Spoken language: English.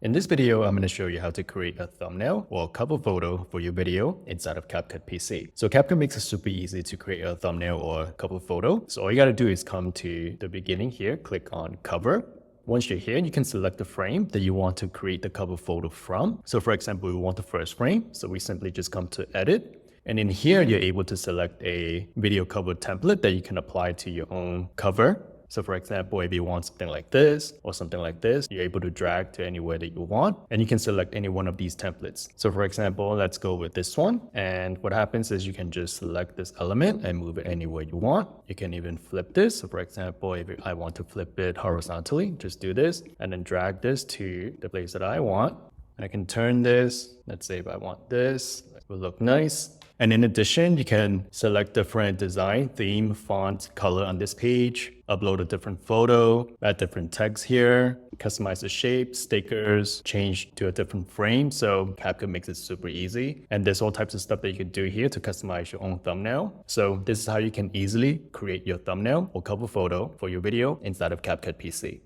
In this video, I'm going to show you how to create a thumbnail or a cover photo for your video inside of CapCut PC. So CapCut makes it super easy to create a thumbnail or a cover photo. So all you got to do is come to the beginning here, click on cover. Once you're here, you can select the frame that you want to create the cover photo from. So for example, we want the first frame. So we simply just come to edit. And in here, you're able to select a video cover template that you can apply to your own cover. So for example, if you want something like this or something like this, you're able to drag to anywhere that you want, and you can select any one of these templates. So for example, let's go with this one. And what happens is you can just select this element and move it anywhere you want. You can even flip this. So for example, if I want to flip it horizontally, just do this and then drag this to the place that I want. I can turn this. Let's say if I want this, it will look nice. And in addition, you can select different design, theme, font, color on this page, upload a different photo, add different text here, customize the shape, stickers, change to a different frame. So CapCut makes it super easy. And there's all types of stuff that you can do here to customize your own thumbnail. So this is how you can easily create your thumbnail or cover photo for your video inside of CapCut PC.